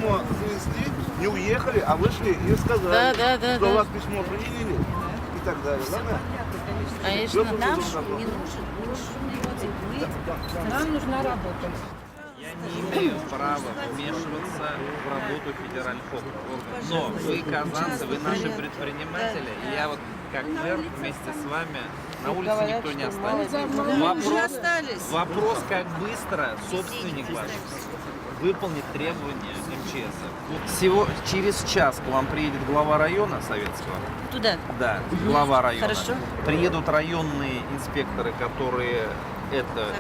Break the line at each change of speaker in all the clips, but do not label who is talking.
письмо занесли, не уехали, а вышли и сказали, что у вас письмо приняли и так далее. Ладно?
Конечно.
Нам
Не нужен нам нужна работа.
Я не имею права вмешиваться в работу федеральных органов. Но вы, казанцы, вы наши предприниматели. И я вот как мэр вместе с вами, на улице никто не останется. Вопрос, как быстро собственник ваш выполнит требования МЧС. Всего через час к вам приедет глава района Советского.
Туда?
Да, глава района.
Хорошо.
Приедут районные инспекторы, которые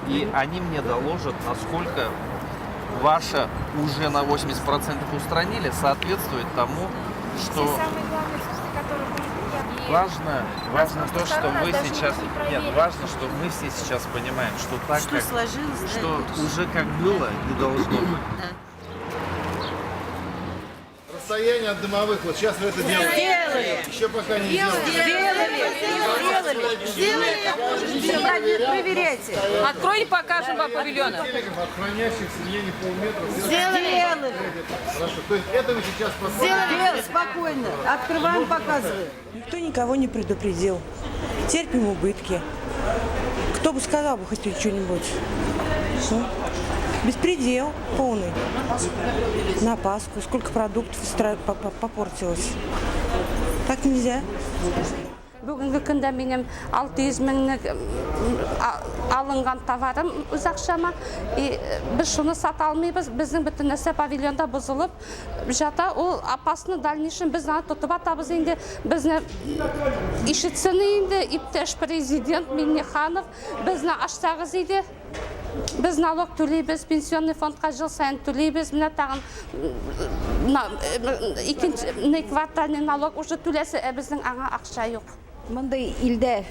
и они мне доложат, насколько ваша уже на 80% устранили, соответствует тому, что важно то, что вы сейчас, важно, что мы все сейчас понимаем, что так,
что
как,
сложилось,
что уже как было, не должно быть.
Расстояние от дымовых, вот сейчас вы это делаете. Еще пока не сделали.
Проверяйте.
Открой и покажем по павильону.
От хранящихся не полметра.
Сделали.
Хорошо, то есть это вы сейчас
Сделали. Спокойно. Открываем, показываем.
Никто никого не предупредил. Терпим убытки. Кто бы сказал бы хоть что-нибудь? Беспредел полный. На Пасху. Сколько продуктов попортилось. Так нельзя.
Бүгінгі күнде менің 600 мыңның алынған товарым өз ақшама. Біз шуны сата алмайбыз, біздің бүтін нәрсе павильонда бұзылып жата. Ол апасының дальнейшем біздің тұтып атабыз енді. Біздің ишітсіні енді иптеш президент Миннеханов біздің аштағыз еді. Біз налог төлейбіз, пенсионный фондқа жыл сайын төлейбіз. Міне тағын екінші квартальный налог уже төлесі, біздің аңа ақша жоқ.
Мындай илдә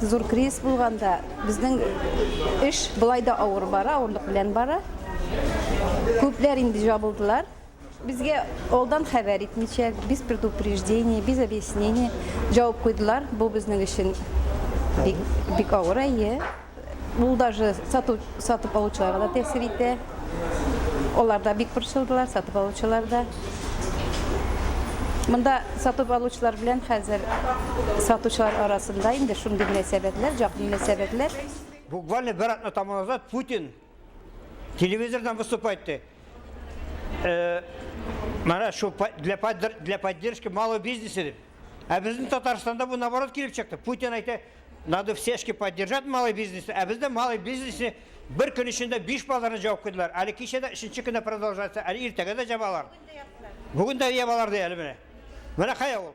зур кризис булганда безнең эш былай да авыр бара, авырлык белән бара. Күпләр инде жабылдылар. Безгә алдан хәбәр итмичә, без предупреждение, без объяснение җавап куйдылар. Бу безнең өчен бик авыр әйе. Бу даже сатып алучыларга да тәэсир итә. Олар да бик борчылдылар, сатып алучылар да. Монда сатып алучылар белән хәзер сатучылар арасында инде шундый мөнәсәбәтләр, җакын мөнәсәбәтләр.
Буквально бір атна тому назад Путин телевизордан выступает. Для поддержки малого бизнеса. А біздің Татарстанда бұл наоборот келіп шықты. Путин айтты, надо всешки поддержать малый бизнес. А біздің малый бизнесе бір күн ішінде 5 баларына жауап қойдылар. Әлі кешеді 3-ші күні продолжается. Әлі ертеге де жабалар. Бүгін де ебалар да әлі міне. Міне қая ол.